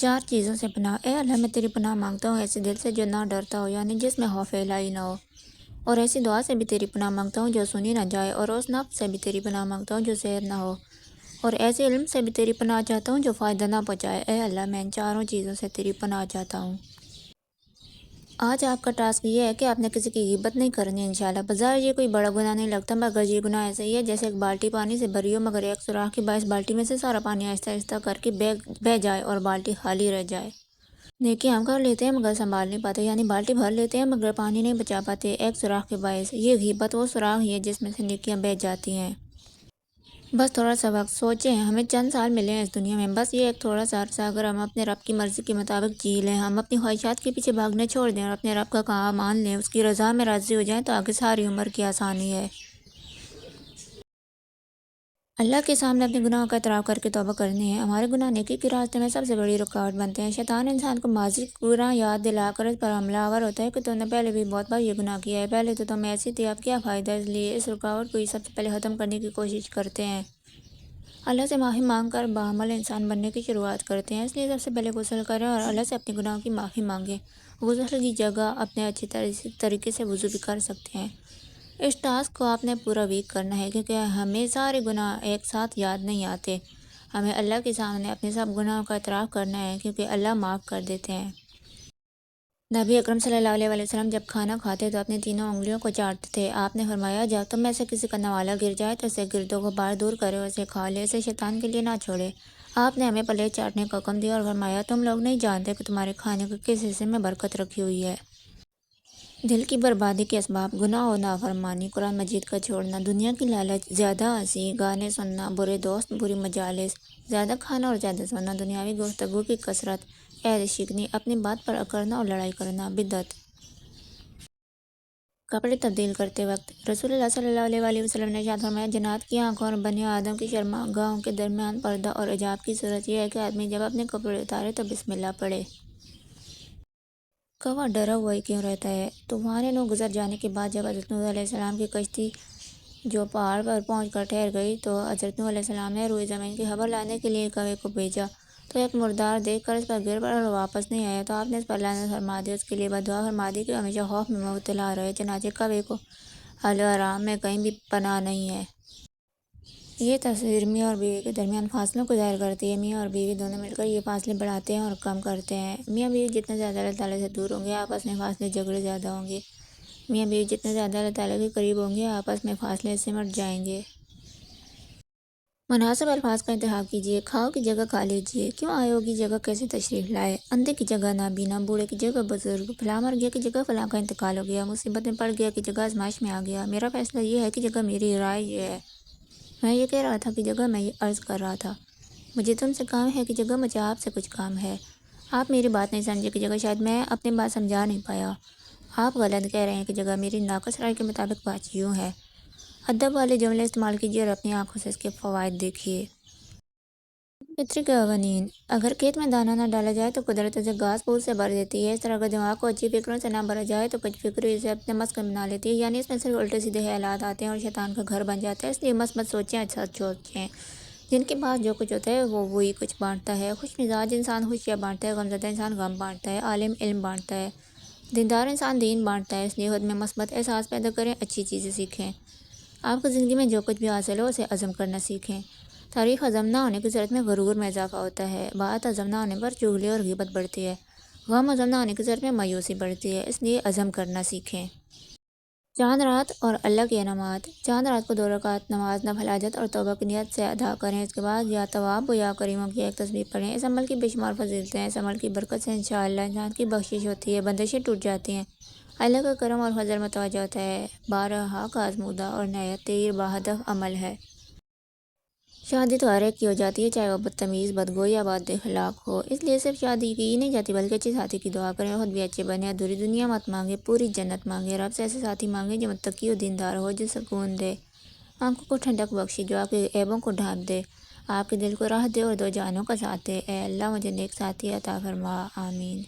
4 چیزوں سے پناہ۔ اے اللہ میں تیری پناہ مانگتا ہوں ایسے دل سے جو نہ ڈرتا ہو، یعنی جس میں خوف الہی نہ ہو، اور ایسی دعا سے بھی تیری پناہ مانگتا ہوں جو سنی نہ جائے، اور اس نفس سے بھی تیری پناہ مانگتا ہوں جو صحت نہ ہو، اور ایسے علم سے بھی تیری پناہ چاہتا ہوں جو فائدہ نہ پہنچائے۔ اے اللہ میں ان چاروں چیزوں سے تیری پناہ چاہتا ہوں۔ آج آپ کا ٹاسک یہ ہے کہ آپ نے کسی کی غیبت نہیں کرنی انشاءاللہ۔ بظاہر یہ کوئی بڑا گناہ نہیں لگتا، مگر یہ گناہ ایسا ہی ہے جیسے ایک بالٹی پانی سے بھری ہو مگر ایک سوراخ کے باعث بالٹی میں سے سارا پانی آہستہ آہستہ کر کے بہہ جائے اور بالٹی خالی رہ جائے۔ نیکی ہم کر لیتے ہیں مگر سنبھال نہیں پاتے، یعنی بالٹی بھر لیتے ہیں مگر پانی نہیں بچا پاتے ایک سوراخ کے باعث۔ یہ غیبت وہ سوراخ ہی ہے جس میں سے نیکیاں بہہ جاتی ہیں۔ بس تھوڑا سا وقت سوچیں، ہمیں چند سال ملے ہیں اس دنیا میں، بس یہ ایک تھوڑا سا عرصہ اگر ہم اپنے رب کی مرضی کے مطابق جی لیں، ہم اپنی خواہشات کے پیچھے بھاگنے چھوڑ دیں اور اپنے رب کا کہا مان لیں، اس کی رضا میں راضی ہو جائیں، تو آگے ساری عمر کی آسانی ہے۔ اللہ کے سامنے اپنے گناہوں کا اعتراف کر کے توبہ کرنی ہے۔ ہمارے گناہ نیکی کے راستے میں سب سے بڑی رکاوٹ بنتے ہیں۔ شیطان انسان کو ماضی کے گناہ یاد دلا کر اس پر حملہ آور ہوتا ہے کہ تم نے پہلے بھی بہت بار یہ گناہ کیا ہے، پہلے تو تم ایسی تھی، اب کیا فائدہ، اس لیے اس رکاوٹ کو ہی سب سے پہلے ختم کرنے کی کوشش کرتے ہیں۔ اللہ سے معافی مانگ کر باعمل انسان بننے کی شروعات کرتے ہیں، اس لیے سب سے پہلے غسل کریں اور اللہ سے اپنے گناہوں کی معافی مانگیں۔ غسل کی جگہ اپنے اچھی طریقے سے وضو بھی کر سکتے ہیں۔ اس ٹاسک کو آپ نے پورا ویک کرنا ہے کیونکہ ہمیں سارے گناہ ایک ساتھ یاد نہیں آتے۔ ہمیں اللہ کے سامنے اپنے سب گناہوں کا اعتراف کرنا ہے کیونکہ اللہ معاف کر دیتے ہیں۔ نبی اکرم صلی اللہ علیہ وسلم جب کھانا کھاتے تو اپنی تینوں انگلیوں کو چاٹتے تھے۔ آپ نے فرمایا جب تم میں سے کسی کا نوالا گر جائے تو اسے گرد و غبار دور کرے اور اسے کھا لے، اسے شیطان کے لیے نہ چھوڑے۔ آپ نے ہمیں پلیٹ چاٹنے کا حکم دیا اور فرمایا تم لوگ نہیں جانتے کہ تمہارے کھانے کے کس حصے میں برکت رکھی ہوئی ہے۔ دل کی بربادی کے اسباب: گناہ و نافرمانی، قرآن مجید کا چھوڑنا، دنیا کی لالچ، زیادہ ہنسی، گانے سننا، برے دوست، بری مجالس، زیادہ کھانا اور زیادہ سونا، دنیاوی گفتگو کی کثرت، عہد شکنی، اپنی بات پر اکڑنا اور لڑائی کرنا، بدعت۔ کپڑے تبدیل کرتے وقت: رسول اللہ صلی اللہ علیہ وآلہ وسلم نے ارشاد فرمایا جنات کی آنکھوں اور بنی آدم کی شرمگاہوں کے درمیان پردہ اور حجاب کی صورت یہ ہے کہ آدمی جب اپنے کپڑے اتارے تو بسم اللہ پڑھے۔ کوا ڈرا ہوا ہی کیوں رہتا ہے؟ طوفان نوح گزر جانے کے بعد جب حضرت نوح علیہ السلام کی کشتی جو پہاڑ پر پہنچ کر ٹھہر گئی تو حضرت نوح علیہ السلام نے روئے زمین کی خبر لانے کے لیے کوے کو بھیجا تو ایک مردار دیکھ کر اس پر گر پڑا اور واپس نہیں آیا تو آپ نے اس پر لعنت فرما دی، اس کے لیے بد دعا فرما دی کہ ہمیشہ خوف میں مبتلا رہے، چنانچہ کوے کو اہل حرام میں کہیں بھی پناہ نہیں ہے۔ یہ تصویر میاں اور بیوی کے درمیان فاصلوں کو ظاہر کرتی ہے۔ میاں اور بیوی دونوں مل کر یہ فاصلے بڑھاتے ہیں اور کم کرتے ہیں۔ میاں بیوی جتنے زیادہ اللہ تعالیٰ سے دور ہوں گے آپس میں فاصلے جھگڑے زیادہ ہوں گے، میاں بیوی جتنے زیادہ اللہ تعالیٰ کے قریب ہوں گے آپس میں فاصلے سمٹ جائیں گے۔ مناسب الفاظ کا انتخاب کیجیے۔ کھاؤ کی جگہ کھا لیجیے، کیوں آئے ہو کی جگہ کیسے تشریف لائے، اندھے کی جگہ نابینا، بوڑھے کی جگہ بزرگ، فلاں مر گیا کی جگہ فلاں کا انتقال ہو گیا، مصیبت میں پڑ گیا کی جگہ آزمائش میں آ گیا، میرا فیصلہ یہ ہے کی جگہ میری رائے یہ ہے، میں یہ کہہ رہا تھا کی جگہ میں یہ عرض کر رہا تھا، مجھے تم سے کام ہے کی جگہ مجھے آپ سے کچھ کام ہے، آپ میری بات نہیں سمجھے کی جگہ شاید میں اپنی بات سمجھا نہیں پایا، آپ غلط کہہ رہے ہیں کی جگہ میری ناقص رائے کے مطابق بات یوں ہے۔ ادب والے جملے استعمال کیجیے اور اپنی آنکھوں سے اس کے فوائد دیکھیے۔ فطری قوانین: اگر کھیت میں دانہ نہ ڈالا جائے تو قدرت اسے گھاس پھوس سے بھر دیتی ہے، اس طرح اگر دماغ کو اچھی فکروں سے نہ بھرا جائے تو کچھ فکریں اسے اپنے مسکن بنا لیتی ہے، یعنی اس میں صرف الٹے سیدھے خیالات آتے ہیں اور شیطان کا گھر بن جاتا ہے، اس لیے مثبت سوچیں، سچ سوچیں۔ جن کے پاس جو کچھ ہوتا ہے وہ وہی کچھ بانٹتا ہے، خوش مزاج انسان خوشیاں بانٹتا ہے، غمزدہ انسان غم بانٹتا ہے، عالم علم بانٹتا ہے، دیندار انسان دین بانٹتا ہے، اس لیے خود میں مثبت احساس پیدا کریں، اچھی چیزیں سیکھیں۔ آپ کو زندگی میں جو کچھ بھی حاصل ہو اسے عزم کرنا سیکھیں۔ تعریف ہضم نہ ہونے کی صورت میں غرور میں اضافہ ہوتا ہے، بات ہضم نہ ہونے پر چغلی اور غیبت بڑھتی ہے، غم ہضم نہ ہونے کی صورت میں مایوسی بڑھتی ہے، اس لیے عزم کرنا سیکھیں۔ چاند رات اور اللہ کے انعامات: چاند رات کو 2 رکعت نماز نفل حاجت اور توبہ کی نیت سے ادا کریں، اس کے بعد یا تواب و یا کریموں کی ایک تسبیح پڑھیں، اس عمل کی بے شمار فضیلتیں ہیں، اس عمل کی برکت سے انشاءاللہ انسان کی بخشش ہوتی ہے، بندشیں ٹوٹ جاتی ہیں، اللہ کا کرم اور فضل متوجہ ہوتا ہے، بارہا کا آزمودہ اور نہایت تیر بہدف عمل ہے۔ شادی تو ہر ایک کی ہو جاتی ہے چاہے وہ بدتمیز، بدگو یا بد اخلاق ہو، اس لیے صرف شادی کی ہی نہیں جاتی بلکہ اچھے ساتھی کی دعا کریں، خود بھی اچھے بنیں، ادھوری دنیا مت مانگے، پوری جنت مانگے، رب سے ایسے ساتھی مانگے جو متقی و دیندار ہو، جو سکون دے، آنکھوں کو ٹھنڈک بخشے، جو آپ کے عیبوں کو ڈھانپ دے، آپ کے دل کو راحت دے اور 2 جہانوں کا ساتھ دے۔ اے اللہ مجھے نیک ساتھی عطا فرما، آمین۔